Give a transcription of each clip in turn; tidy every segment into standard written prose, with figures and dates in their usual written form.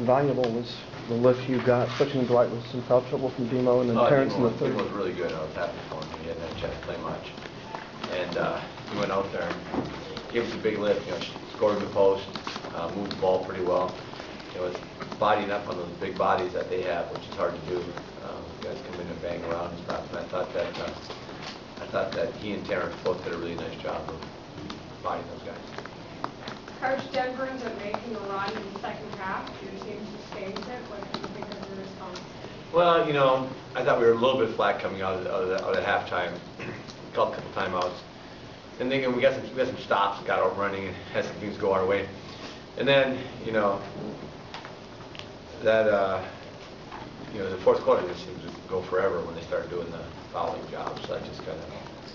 valuable was the lift you got, especially when Dwight was in foul trouble from Demo and then Terrence in the third. Demo was really good. I was happy for him. He hadn't had a chance to play much. And he went out there and gave us a big lift, scored in the post, moved the ball pretty well. It was bodying up on those big bodies that they have, which is hard to do. Guys come in and bang around and stuff. And I thought that he and Terrence both did a really nice job of bodying those guys. Coach, Denver ends up making a run in the second half. Your team sustains it. What do you think of the response? Well, I thought we were a little bit flat coming out of halftime. Called a couple timeouts. And then we got some stops, got out running, and had some things go our way. And then, the fourth quarter just seems to go forever when they start doing the fouling job. So that just kind of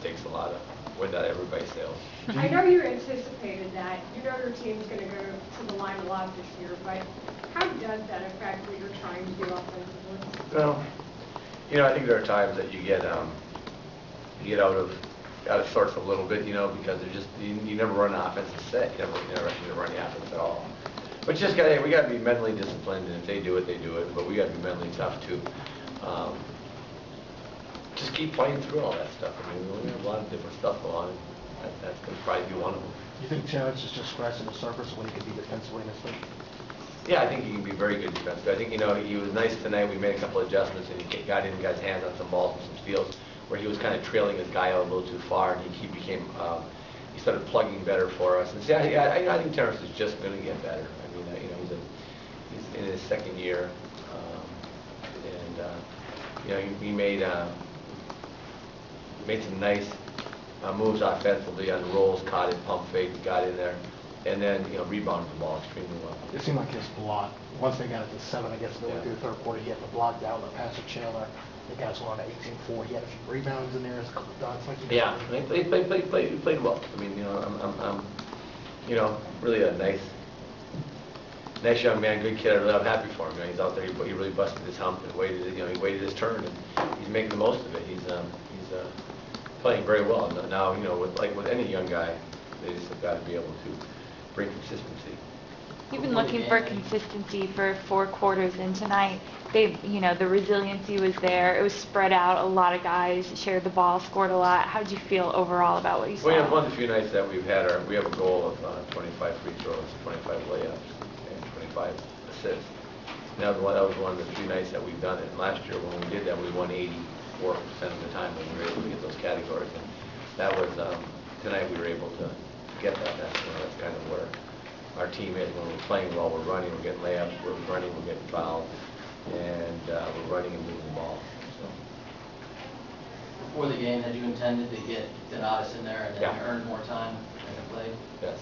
takes a lot of wind out of everybody's sails. I know you anticipated that. You know your team's going to go to the line a lot this year, but how does that affect what you're trying to do offensively? Well, I think there are times that you get out of sorts a little bit, because they're just you never run an offensive set. You never run the offense at all. But we got to be mentally disciplined, and if they do it, they do it. But we got to be mentally tough too. Just keep playing through all that stuff. We have a lot of different stuff going on. That's going to probably be one of them. You think Terrence is just scratching the surface when he could be defensively in this league? Yeah, I think he can be very good defensively. I think he was nice tonight. We made a couple of adjustments, and he got in, got his hands on some balls and some steals where he was kind of trailing his guy out a little too far, and he became he started plugging better for us. And see, I think Terrence is just going to get better. He's in his second year, and he made some nice moves offensively on rolls, caught it, pump fake, got in there, and then rebounded the ball extremely well. It seemed like his block, once they got it to 7, I guess, midway through the third quarter, he had the block down, the pass to Chandler. The guys were on 18-4. He had a few rebounds in there, a couple dots. He played well. I'm really a nice young man, good kid. I'm happy for him. He's out there. He really busted his hump and waited. He waited his turn, and he's making the most of it. He's playing very well. Now, with any young guy, they just have got to be able to bring consistency. You've been looking for consistency for 4 quarters, and tonight, the resiliency was there. It was spread out. A lot of guys shared the ball, scored a lot. How did you feel overall about what you saw? Well, one of the few nights that we've had, we have a goal of 25 free throws, 25 layups, and 25 assists. And that was one of the few nights that we've done it. And last year, when we did that, we won 84% of the time when we were able to get those categories. And that was tonight we were able to get that. That's kind of where our team is. When we're playing well, we're running, we're getting layups, we're running, we're getting fouled, and we're running and moving the ball. So. Before the game, had you intended to get Donatus in there and then earn more time in the play? Yes.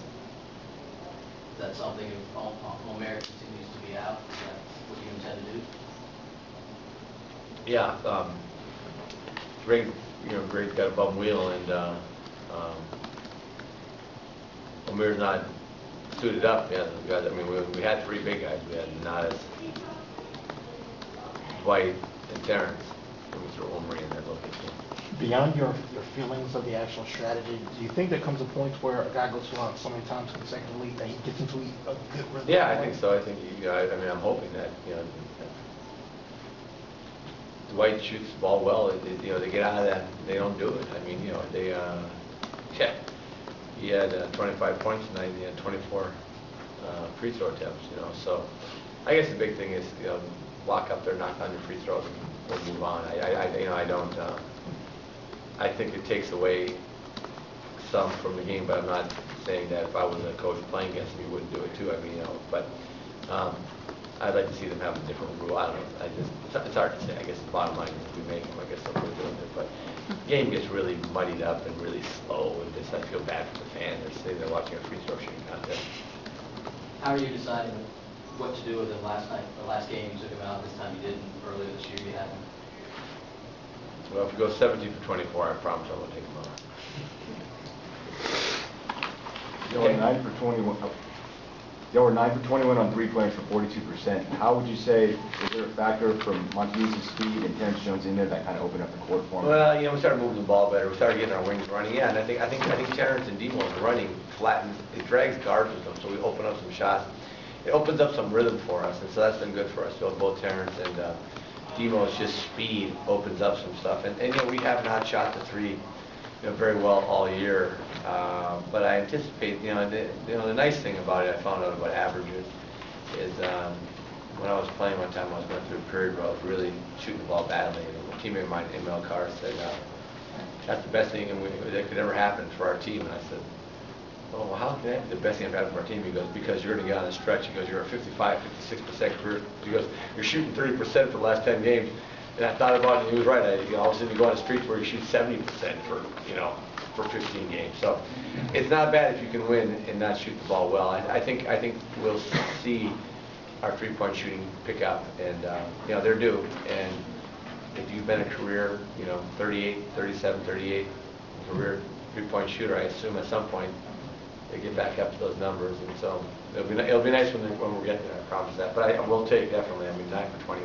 Is that something if Omer continues to be out? Is that what you intend to do? Yeah. Greg got a bum wheel, and Omer's not suited up. Yeah, we had 3 big guys. We had Donatus, Dwight, and Terrence. And we threw Omer in there. Beyond your feelings of the actual strategy, do you think there comes a point where a guy goes around so many times consecutively that he gets into a good rhythm? Yeah, I think so. I think I'm hoping that Dwight shoots the ball well. They get out of that. They don't do it. He had 25 points tonight. He had 24 free throw attempts. So I guess the big thing is walk up there, knock down your free throws, and we'll move on. I don't. I think it takes away some from the game, but I'm not saying that if I was a coach playing against him, he wouldn't do it too. But I'd like to see them have a different rule. I don't know. It's hard to say. I guess the bottom line is if we make them, I guess they'll quit doing it. But the game gets really muddied up and really slow, and just I feel bad for the fans. They're sitting there watching a free throw shooting contest. How are you deciding what to do with him last night? The last game you took him out. This time you didn't. Earlier this year you hadn't. Well, if we go 17 for 24, I promise I won't take him out. Y'all were 9 for 21. Y'all were 9 for 21 on 3-pointers for 42%. How would you say, is there a factor from Montese's speed and Terrence Jones in there that kind of opened up the court for him? Well, we started moving the ball better. We started getting our wings running. Yeah, and I think Terrence and Demo's running flattens, it drags guards with them, so we open up some shots. it opens up some rhythm for us, and so that's been good for us. Both Terrence and Demo's just speed opens up some stuff, and you know, we have not shot the three, you know, very well all year, but I anticipate, you know, the nice thing about it, I found out about averages, is when I was playing one time, I was going through a period where I was really shooting the ball badly, and a teammate of mine, McHale said, that's the best thing that could ever happen for our team, and I said, oh, well, how can that be the best thing ever happen for our team? He goes, because you're going to get on a stretch. He goes, you're a 55, 56% career. He goes, you're shooting 30% for the last 10 games. And I thought about it, and he was right. All of a sudden, you go on the streets where you shoot 70% for, you know, for 15 games. So it's not bad if you can win and not shoot the ball well. I think we'll see our three-point shooting pick up, and you know, they're due. And if you've been a career, you know, 38, 37, 38 career three-point shooter, I assume at some point they get back up to those numbers, and so it'll be nice when we get there. I promise that. But I will take definitely. I mean, 9 for 20.